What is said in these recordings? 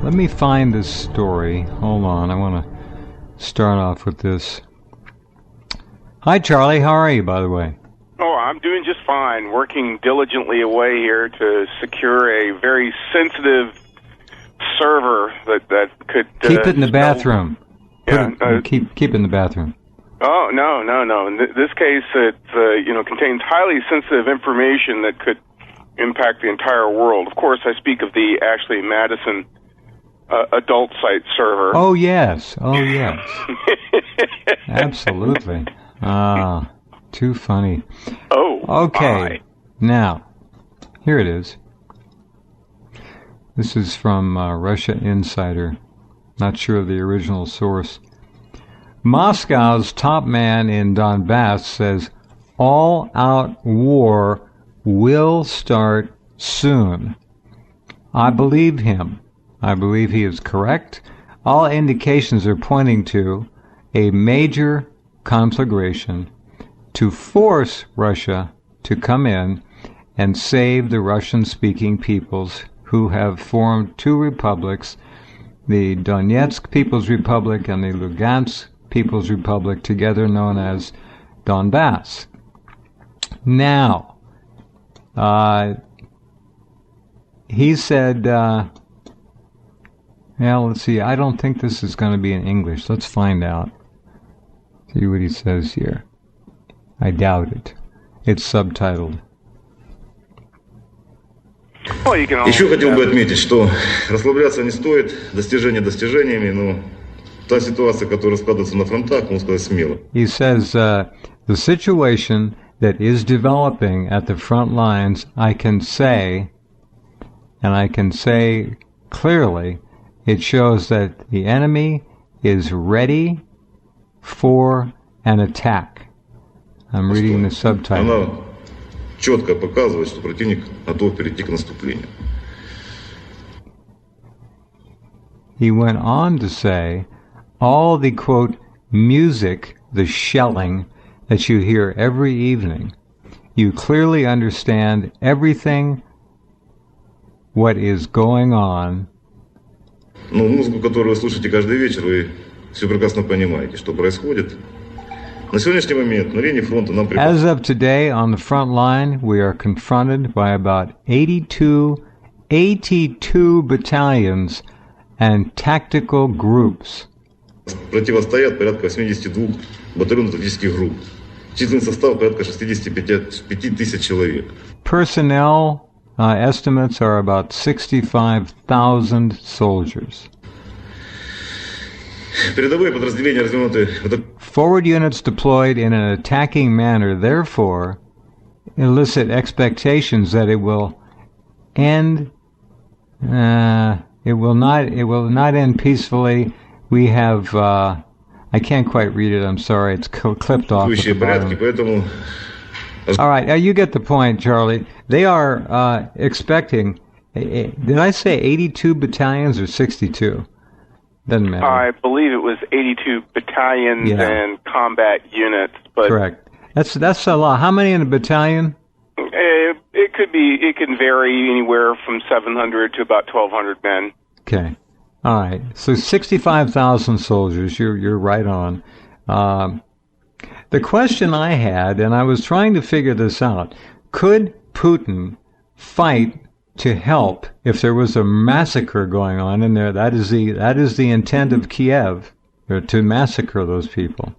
Let me find this story. Hold on. I want to start off with this. Hi, Charlie. How are you, by the way? Oh, I'm doing just fine. Working diligently away here to secure a very sensitive server that could... keep it in the bathroom. Yeah, keep it in the bathroom. Oh, no. In this case, it contains highly sensitive information that could impact the entire world. Of course, I speak of the Ashley Madison adult site server. Oh, yes. Absolutely. Too funny. Oh, okay. Now, here it is. This is from Russia Insider. Not sure of the original source. Moscow's top man in Donbass says all-out war will start soon. I believe him. I believe he is correct. All indications are pointing to a major conflagration to force Russia to come in and save the Russian-speaking peoples who have formed two republics, the Donetsk People's Republic and the Lugansk People's Republic, together known as Donbass. Now, he said, let's see, I don't think this is going to be in English. Let's find out. See what he says here. I doubt it. It's subtitled. Еще хотел бы отметить, что расслабляться не стоит, достижения достижениями, но та ситуация, которая складывается на фронтах, можно сказать смело. He says, the situation that is developing at the front lines, I can say clearly, it shows that the enemy is ready for an attack. I'm reading the subtitle. Она четко показывает, что противник готов перейти к наступлению. He went on to say, all the, quote, music, the shelling that you hear every evening, you clearly understand everything what is going on. Ну, музыку, которую вы слушаете каждый вечер, вы все прекрасно понимаете, что происходит. На сегодняшний момент на линии фронта нам... As of today, on the front line, we are confronted by about 82 battalions and tactical groups. Противостоят порядка 82 батальонов тактических групп. Численный состав порядка 65 тысяч человек. Personnel estimates are about 65,000 soldiers. Передовые подразделения развернуты... Forward units deployed in an attacking manner, therefore, elicit expectations that it will end. It will not end peacefully. We have. I can't quite read it. I'm sorry. It's clipped off. All right. You get the point, Charlie. They are expecting. Did I say 82 battalions or 62? Doesn't matter. I believe it was 82 battalions and combat units. But correct. That's a lot. How many in a battalion? It could be. It can vary anywhere from 700 to about 1,200 men. Okay. All right. So 65,000 soldiers. You're right on. The question I had, and I was trying to figure this out: could Putin fight to help if there was a massacre going on in there? That is the intent of Kiev, to massacre those people.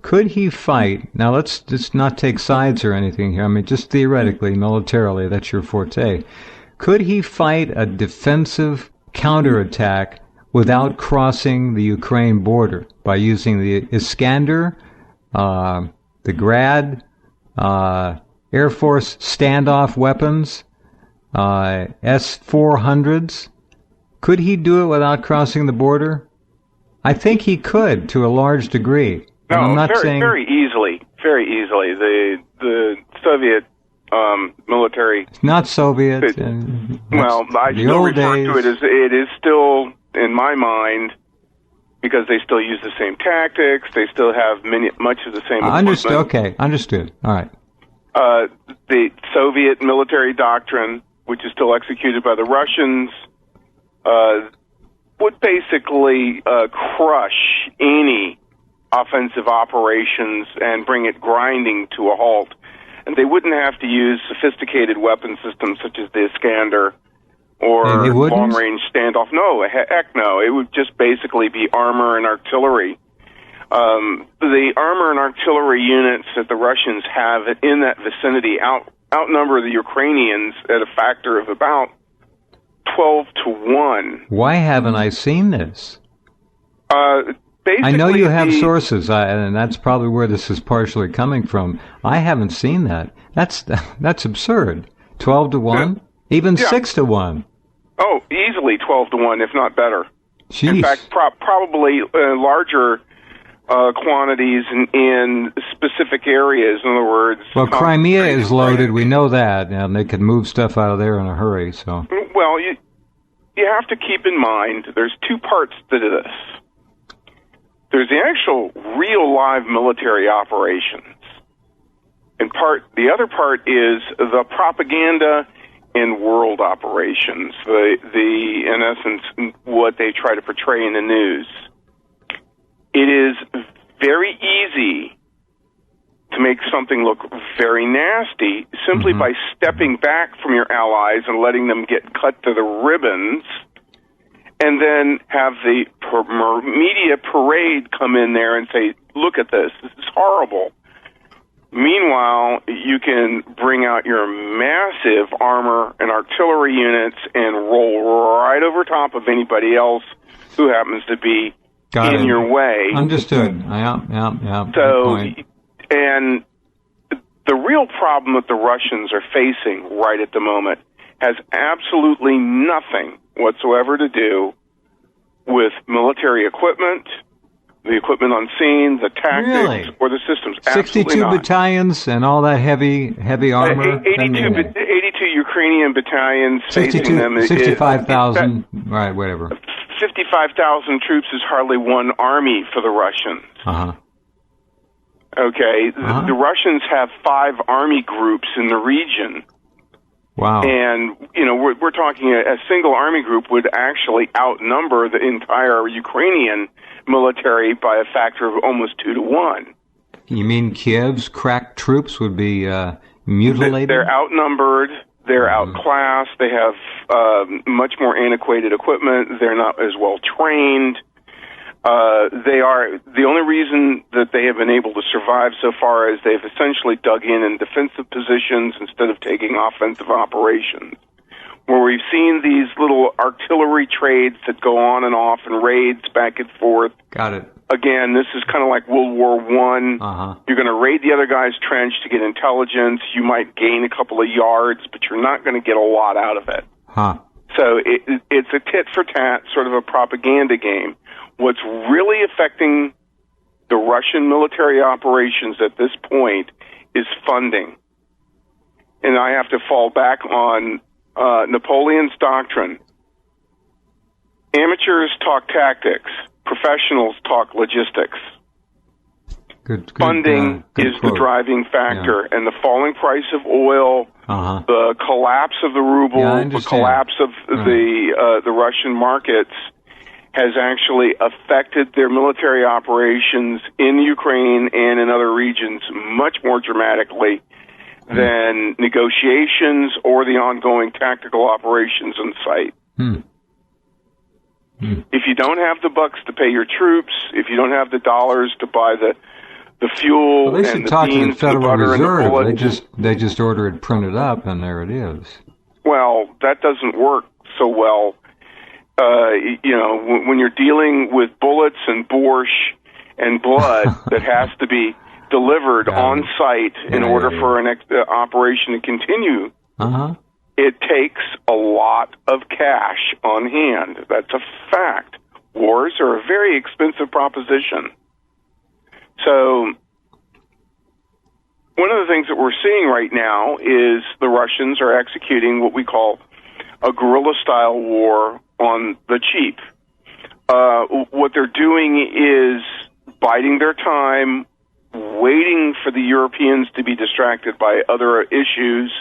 Could he fight? Now let's not take sides or anything here. I mean, just theoretically, militarily, that's your forte. Could he fight a defensive counterattack without crossing the Ukraine border by using the Iskander, the Grad, Air Force standoff weapons, S-400s? Could he do it without crossing the border? I think he could, to a large degree. No, I'm not very, saying... very easily. The Soviet military... It's not Soviet. Well, I still refer to it as it is still, in my mind, because they still use the same tactics, they still have much of the same Understood. Okay, understood. All right. The Soviet military doctrine, which is still executed by the Russians, would basically crush any offensive operations and bring it grinding to a halt. And they wouldn't have to use sophisticated weapon systems such as the Iskander or long-range standoff. No, heck no. It would just basically be armor and artillery. The armor and artillery units that the Russians have in that vicinity outnumber the Ukrainians at a factor of about 12 to 1. Why haven't I seen this? I know you have sources, and that's probably where this is partially coming from. I haven't seen that. That's absurd. 12 to 1? Even 6 to 1? Oh, easily 12 to 1, if not better. Jeez. In fact, probably larger quantities in specific areas. In other words... Well, Crimea is loaded. We know that, and they could move stuff out of there in a hurry. So. Well, you have to keep in mind there's two parts to this. There's the actual real live military operations. The other part is the propaganda and world operations, in essence, what they try to portray in the news. It is very easy to make something look very nasty simply by stepping back from your allies and letting them get cut to the ribbons, and then have the media parade come in there and say, look at this is horrible. Meanwhile, you can bring out your massive armor and artillery units and roll right over top of anybody else who happens to be in your way. Understood. Yeah. So, and the real problem that the Russians are facing right at the moment has absolutely nothing whatsoever to do with military equipment, the equipment on scene, the tactics, or the systems. 62 battalions and all that heavy armor? 82 Ukrainian battalions facing them. 65,000, right, whatever. 55,000 troops is hardly one army for the Russians. Okay, the Russians have 5 army groups in the region. Wow. And, we're talking a single army group would actually outnumber the entire Ukrainian military by a factor of almost 2 to 1. You mean Kiev's crack troops would be mutilated? They're outnumbered. They're outclassed. They have much more antiquated equipment. They're not as well trained. They are the only reason that they have been able to survive so far is they've essentially dug in defensive positions instead of taking offensive operations. Where we've seen these little artillery trades that go on and off and raids back and forth. Got it. Again, this is kind of like World War I. You're going to raid the other guy's trench to get intelligence. You might gain a couple of yards, but you're not going to get a lot out of it. So it's a tit-for-tat, sort of a propaganda game. What's really affecting the Russian military operations at this point is funding. And I have to fall back on Napoleon's doctrine. Amateurs talk tactics. Professionals talk logistics. Good, funding is the driving factor, and the falling price of oil, the collapse of the ruble, the collapse of the Russian markets has actually affected their military operations in Ukraine and in other regions much more dramatically than negotiations or the ongoing tactical operations on site. If you don't have the bucks to pay your troops, if you don't have the dollars to buy the fuel they should and the talk beans, to the Federal the butter Reserve. and the bullets, they just order it printed up, and there it is. Well, that doesn't work so well. When you're dealing with bullets and borscht and blood that has to be delivered on site in order for an operation to continue, it takes a lot of cash on hand. That's a fact. Wars are a very expensive proposition. So one of the things that we're seeing right now is the Russians are executing what we call a guerrilla-style war on the cheap. What they're doing is biding their time, waiting for the Europeans to be distracted by other issues.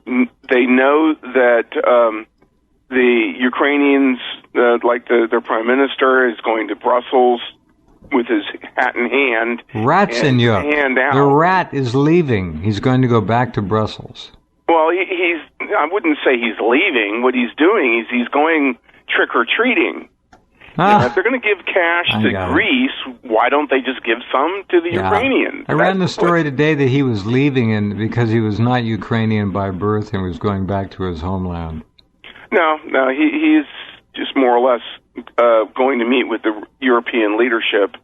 They know that the Ukrainians like their prime minister is going to Brussels with his hat in hand. Rats in Europe. Hand out. The rat is leaving. He's going to go back to Brussels. Well, I wouldn't say he's leaving. What he's doing is he's going trick-or-treating. If they're going to give cash to Greece, why don't they just give some to the Ukrainians? I ran the story today that he was leaving because he was not Ukrainian by birth and was going back to his homeland. No, he's just more or less going to meet with the European leadership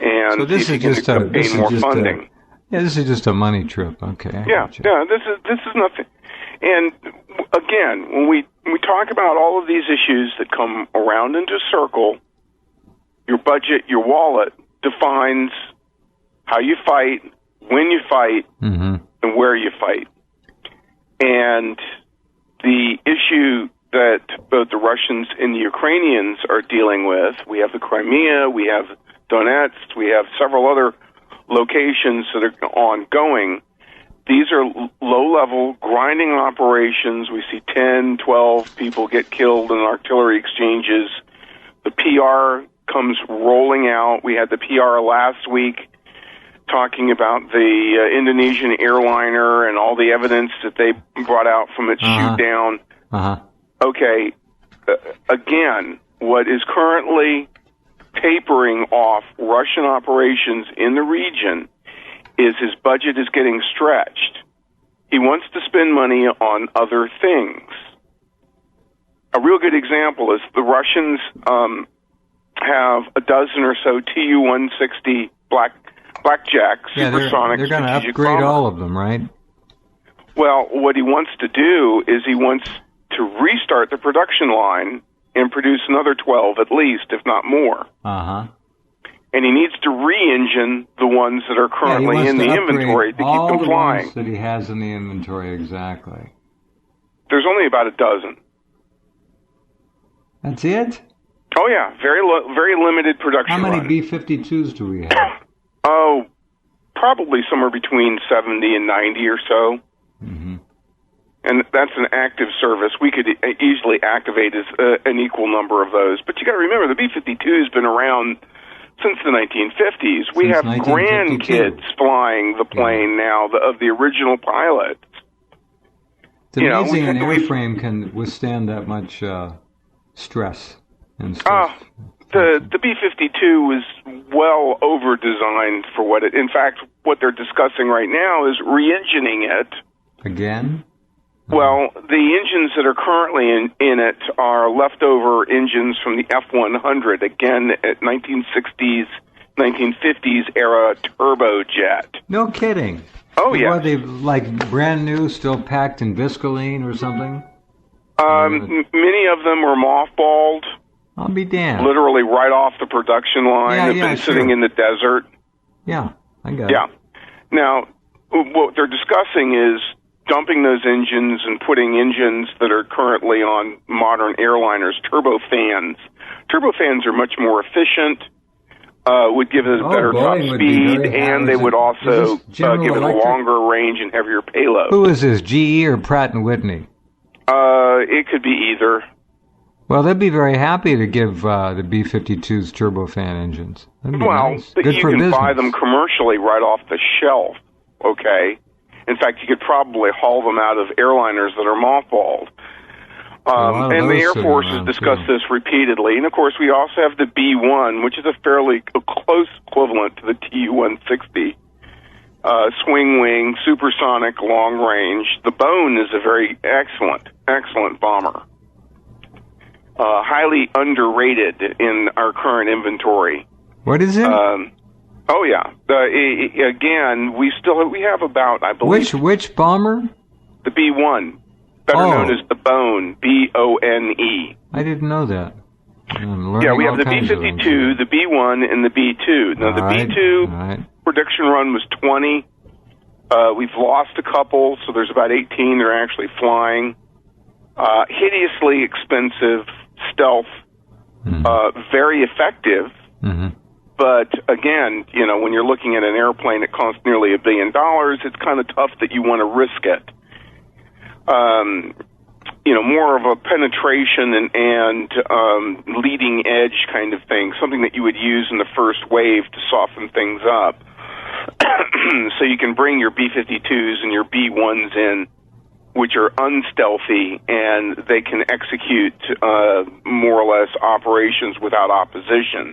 and so this is just more funding. This is just a money trip. Okay. This is nothing. And again, when we talk about all of these issues that come around into a circle, your budget, your wallet defines how you fight, when you fight, and where you fight. And the issue that both the Russians and the Ukrainians are dealing with, we have the Crimea, we have Donetsk, we have several other locations that are ongoing. These are low-level grinding operations. We see 10, 12 people get killed in artillery exchanges. The PR comes rolling out. We had the PR last week talking about the Indonesian airliner and all the evidence that they brought out from its shoot-down. Okay, again, what is currently tapering off Russian operations in the region is his budget is getting stretched. He wants to spend money on other things. A real good example is the Russians have a dozen or so Tu-160 blackjack supersonic they're going to upgrade all of them, right? Well, what he wants to do is he wants to restart the production line and produce another 12 at least, if not more. And he needs to re-engine the ones that are currently in the inventory to keep them flying. All the ones that he has in the inventory, exactly. There's only about a dozen. That's it? Oh, yeah. Very limited production How many run. B-52s do we have? Oh, probably somewhere between 70 and 90 or so. And that's an active service. We could easily activate an equal number of those. But you got to remember, the B-52 has been around since the 1950s. We have grandkids flying the plane now of the original pilots. It's amazing an airframe can withstand that much stress and stress. The B-52 was well over-designed for what it... In fact, what they're discussing right now is re-engineing it. Again? Well, the engines that are currently in it are leftover engines from the F-100, again, at 1960s, 1950s era turbojet. No kidding. Oh, yeah. Are they like brand new, still packed in Viscoline or something? Many of them were mothballed. I'll be damned. Literally right off the production line. They've been sitting in the desert. Yeah, I got it. Yeah. Now, what they're discussing is dumping those engines and putting engines that are currently on modern airliners, turbofans. Turbofans are much more efficient, would give it a better top speed, and they would also give it a longer range and heavier payload. Who is this, GE or Pratt & Whitney? It could be either. Well, they'd be very happy to give the B-52s turbofan engines. Nice. Good you for can business. buy them commercially right off the shelf, okay? In fact, you could probably haul them out of airliners that are mothballed. And the Air Force has discussed this repeatedly. And, of course, we also have the B-1, which is a fairly close equivalent to the Tu-160. Swing wing, supersonic, long range. The Bone is a very excellent bomber. Highly underrated in our current inventory. What is it? Oh yeah. Again, we have about, I believe. Which bomber? The B-1, better known as the Bone, B-O-N-E. I didn't know that. Yeah, we have the B-52, the B-1, and the B-2. Now the B-2 production run was 20. We've lost a couple, so there's about 18 that are actually flying. Hideously expensive stealth, very effective. But again, when you're looking at an airplane that costs nearly $1 billion, it's kind of tough that you want to risk it. more of a penetration and leading edge kind of thing, something that you would use in the first wave to soften things up. So you can bring your B-52s and your B-1s in, which are unstealthy, and they can execute more or less operations without opposition.